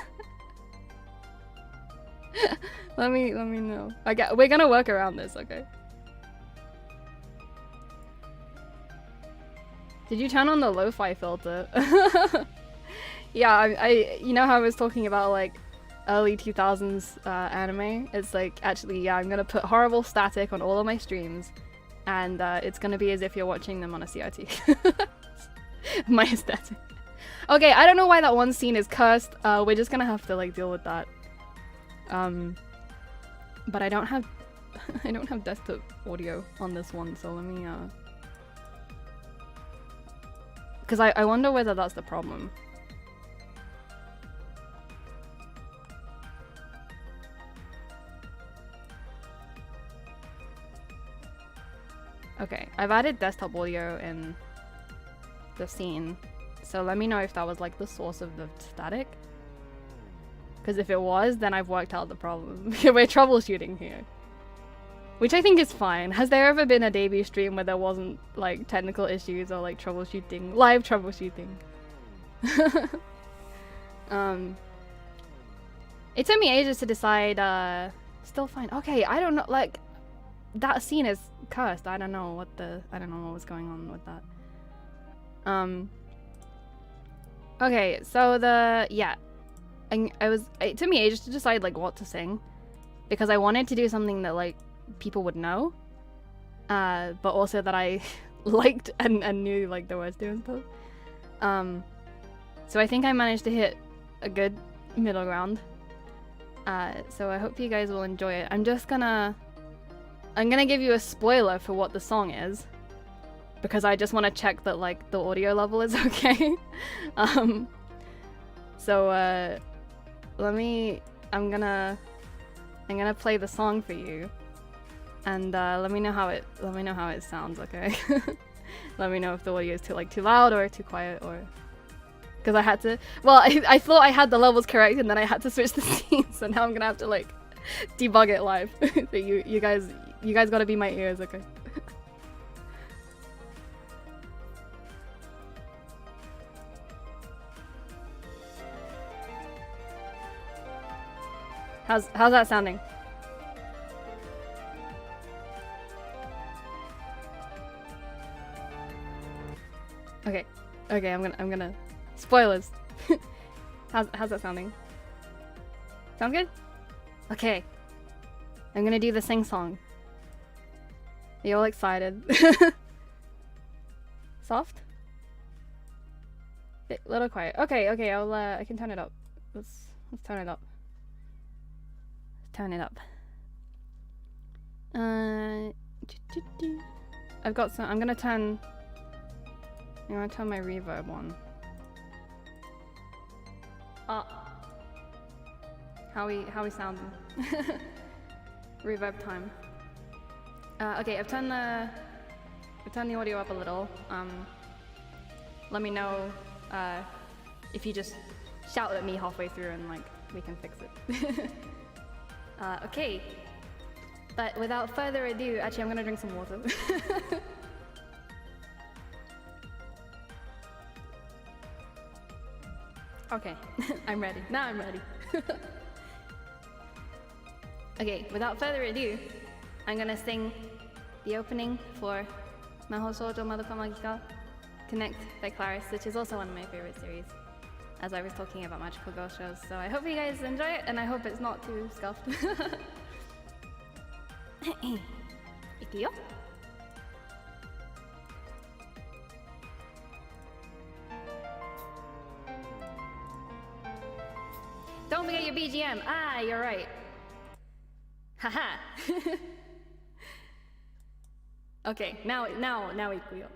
let me know. We're gonna work around this, okay? Did you turn on the lo-fi filter? Yeah, I you know how I was talking about like early 2000s anime? It's like, actually, yeah, I'm gonna put horrible static on all of my streams, and it's gonna be as if you're watching them on a CRT. My aesthetic. Okay, I don't know why that one scene is cursed. We're just gonna have to like deal with that. But I don't have desktop audio on this one, so let me because I wonder whether that's the problem. Okay, I've added desktop audio in the scene, so let me know if that was like the source of the static. Because if it was, then I've worked out the problem. We're troubleshooting here. Which I think is fine. Has there ever been a debut stream where there wasn't like technical issues or like troubleshooting, live troubleshooting? It took me ages to decide, still fine. Okay, I don't know, like, that scene is cursed. I don't know what was going on with that. Okay, so it took me ages to decide like what to sing, because I wanted to do something that like people would know, but also that I liked and knew like the words to and stuff. So I think I managed to hit a good middle ground. So I hope you guys will enjoy it. I'm gonna give you a spoiler for what the song is, because I just want to check that like the audio level is okay. So I'm gonna play the song for you, and let me know how it sounds, okay? Let me know if the audio is too loud or too quiet, or because I had to. Well, I thought I had the levels correct, and then I had to switch the scenes, so now I'm gonna have to like debug it live. So you guys gotta be my ears, okay? How's that sounding? Okay, I'm gonna spoilers. How's that sounding? Sound good? Okay. I'm gonna do the sing song. Are you all excited? Soft? A little quiet. Okay, I can turn it up. Let's turn it up. Turn it up. I've got some. I'm gonna turn my reverb on. How we sounding? Reverb time. Okay, I've turned the audio up a little. Let me know if you just shout at me halfway through, and like we can fix it. Okay, but without further ado, actually I'm gonna drink some water. Okay, I'm ready. Now I'm ready. Okay, without further ado, I'm gonna sing the opening for Maho Shoujo Madoka Magica Connect by Claris, which is also one of my favorite series, as I was talking about magical girl shows. So I hope you guys enjoy it, and I hope it's not too scuffed. Iku yo. Don't forget your BGM. Ah, you're right. Haha. Okay, now iku yo.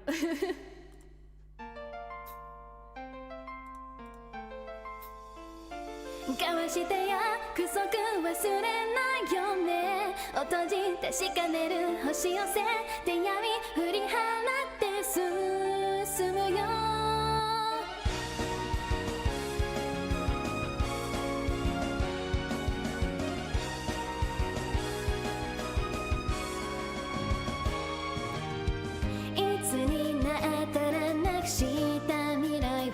交わした約束忘れないよね閉じてしかねる星寄せ手闇振り払って進むよいつになったらなくした未来を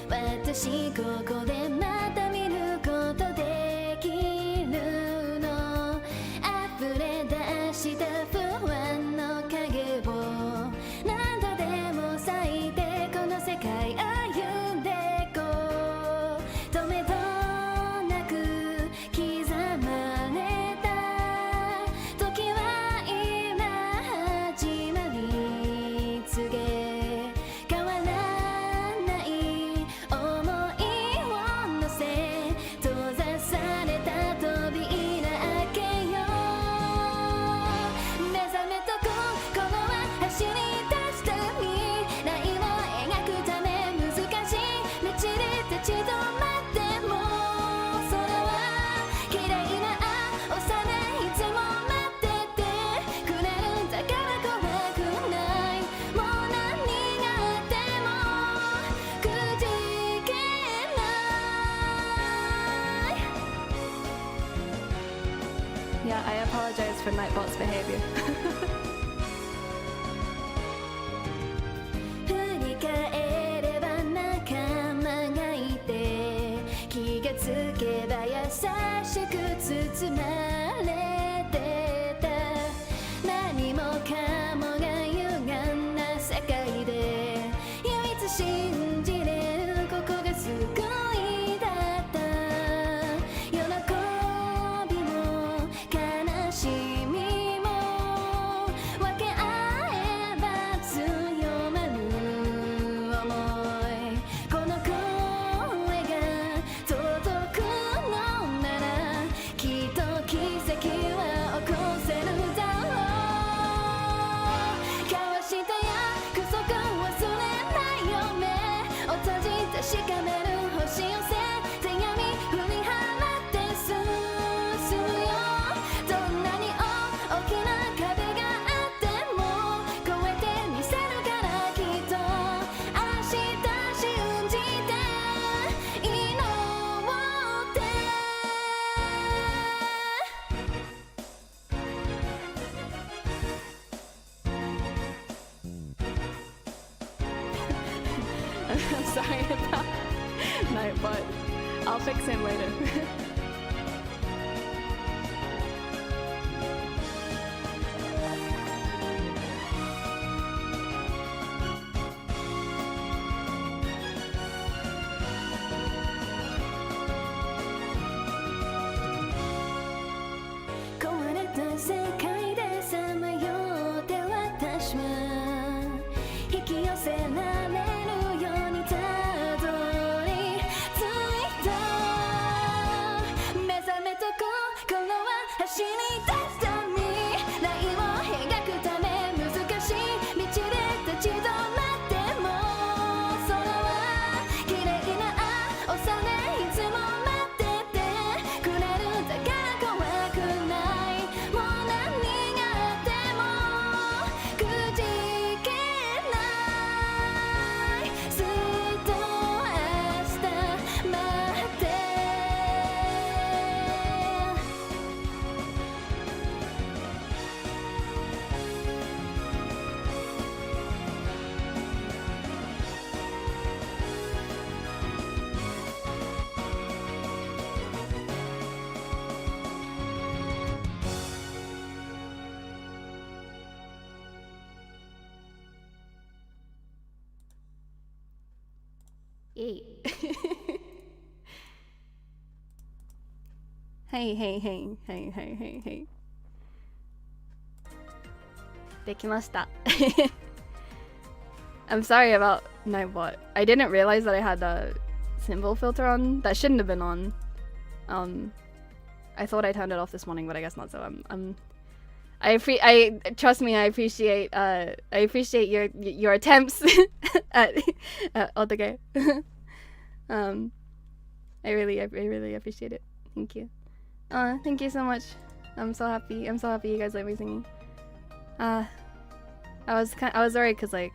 私ここでまた見ることできるの溢れ出した不安の影を何度でも咲いてこの世界歩んでこう止めどなく刻まれた時は今始まり告げ変わらない想いを乗せ閉ざされた扉開けよう目覚めと心は走り出した未来を描くため難しい道で立ち止まっても空は綺麗な青さでいつも待っててくれるんだから怖くないもう何があってもくじけない Yeah, I apologize for Nightbot's behavior. 振り返れば仲間がいて気がつけば優しく包まれてた何もかもが歪んだ世界で唯一信じれるここが救いだったしかめる星寄せ手闇振り払って進むよどんなに大きな壁があっても越えてみせるからきっと明日信じて祈って I'm sorry about night, but I'll fix him later. 壊れた世界でさまよって私は引き寄せられるようにたどり着いた目覚めた心は走り出した未来を描くため難しい道で立ち止まっても空は綺麗な青さでいつも待っててくれるだから怖くないもう何があってもくじけないずっと明日待ってはいはいはいはいはいはいはい。できました。I'm sorry about Nightbot. I didn't realize that I had the symbol filter on. That shouldn't have been on. I thought I turned it off this morning, but I guess not. So I trust me. I appreciate your attempts at Otoge. I really appreciate it. Thank you. Thank you so much. I'm so happy. I'm so happy you guys like me singing. I was worried because like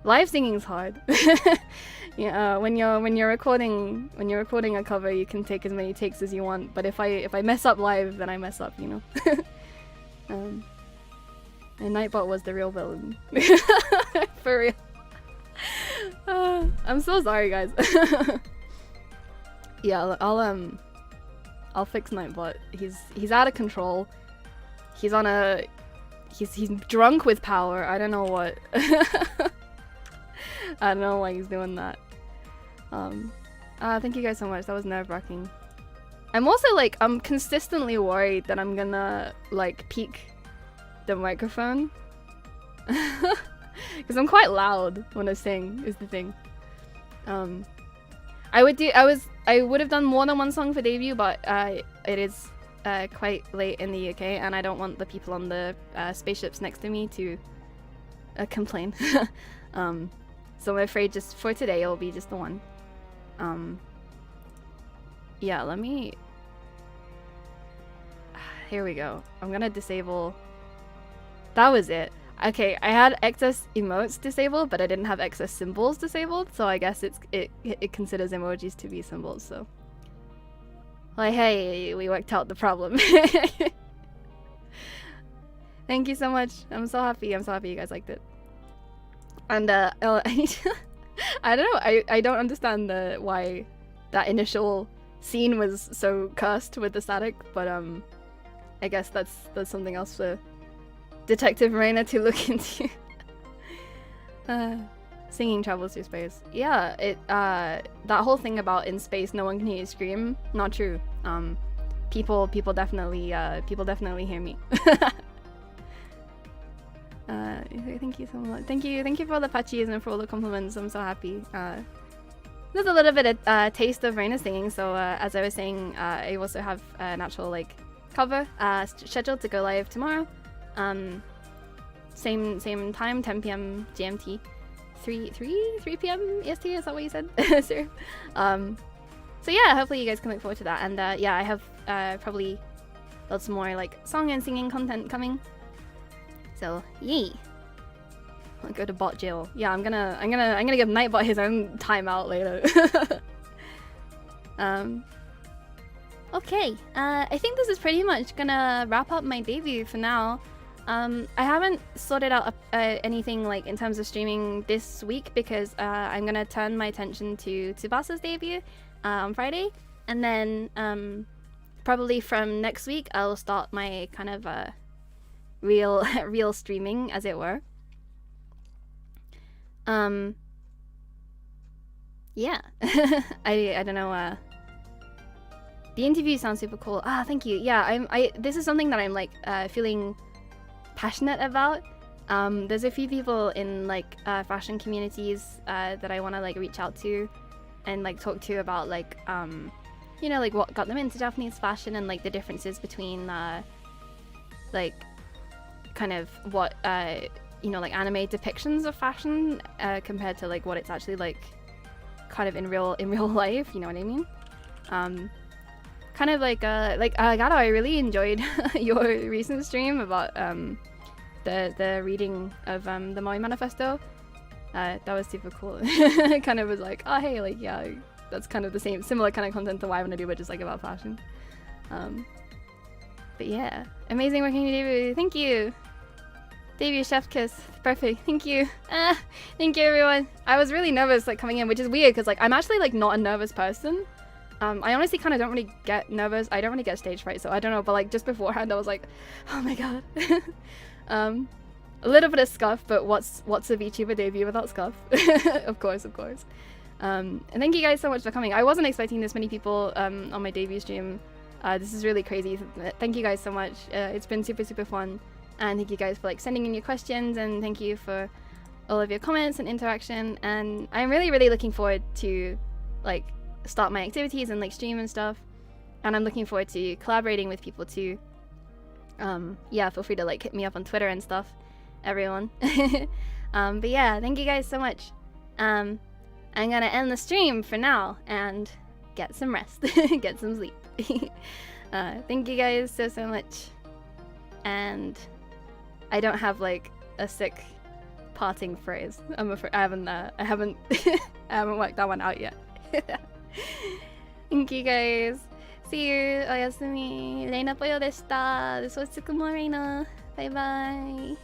live singing is hard. Yeah, when you're recording a cover, you can take as many takes as you want. But if I mess up live, then I mess up, you know. And Nightbot was the real villain. For real. I'm so sorry, guys. Yeah, I'll fix Nightbot. He's out of control. He's drunk with power. I don't know what. I don't know why he's doing that. Thank you guys so much. That was nerve-wracking. I'm also like, I'm consistently worried that I'm gonna like peak the microphone. Because I'm quite loud when I sing, is the thing. I would have done more than one song for debut, but it is quite late in the UK, and I don't want the people on the spaceships next to me to complain. So I'm afraid just for today it'll be just the one. Yeah, let me... Here we go. I'm gonna disable... That was it. Okay, I had excess emotes disabled, but I didn't have excess symbols disabled, so I guess it considers emojis to be symbols, so... Like, hey, we worked out the problem. Thank you so much. I'm so happy. I'm so happy you guys liked it. And I don't know. I don't understand why that initial scene was so cursed with the static, but I guess that's something else for Detective Reina to look into. Singing travels through space. Yeah, that whole thing about in space no one can hear you scream, not true. People definitely hear me. Thank you so much. Thank you for all the patches and for all the compliments. I'm so happy. There's a little bit of taste of Reina singing. So as I was saying, I also have an actual like cover scheduled to go live tomorrow. Same time, 10 p.m. GMT. 3 p.m. EST, is that what you said? Sir? So yeah, hopefully you guys can look forward to that. And yeah, I have probably lots more like song and singing content coming. So yay! I'll go to bot jail. Yeah, I'm gonna give Nightbot his own timeout later. Okay, I think this is pretty much gonna wrap up my debut for now. I haven't sorted out anything like in terms of streaming this week because I'm gonna turn my attention to Tsubasa's debut on Friday, and then probably from next week I'll start my kind of real streaming, as it were. Yeah, I don't know. The interview sounds super cool. Ah, thank you. Yeah, this is something that I'm like feeling passionate about. There's a few people in like fashion communities that I want to like reach out to and like talk to about like you know, like what got them into Japanese fashion and like the differences between like kind of what you know, like anime depictions of fashion compared to like what it's actually like kind of in real life, you know what I mean? Kind of like Gato, I really enjoyed your recent stream about the reading of the Maui Manifesto. That was super cool. Kind of was like, oh hey, like yeah, that's kind of the similar kind of content to what I want to do, but just like about fashion. But yeah, amazing working with debut. Thank you. Debut chef kiss, perfect. Thank you. Thank you everyone. I was really nervous like coming in, which is weird because like I'm actually like not a nervous person. I honestly kind of don't really get nervous. I don't really get stage fright, so I don't know. But like just beforehand, I was like, oh my god. A little bit of scuff, but what's a VTuber debut without scuff? Of course. And thank you guys so much for coming. I wasn't expecting this many people on my debut stream. This is really crazy. Thank you guys so much. It's been super fun. And thank you guys for like sending in your questions, and thank you for all of your comments and interaction. And I'm really looking forward to like start my activities and like stream and stuff. And I'm looking forward to collaborating with people too. Yeah, feel free to like hit me up on Twitter and stuff, everyone. But yeah, thank you guys so much. I'm gonna end the stream for now and get some rest, get some sleep. Thank you guys so much. And I don't have like a sick parting phrase. I'm afraid I haven't worked that one out yet. Thank you guys. See you. Oyasumi. Reina po yo deshita. This was Tsukumo Reina. Bye bye.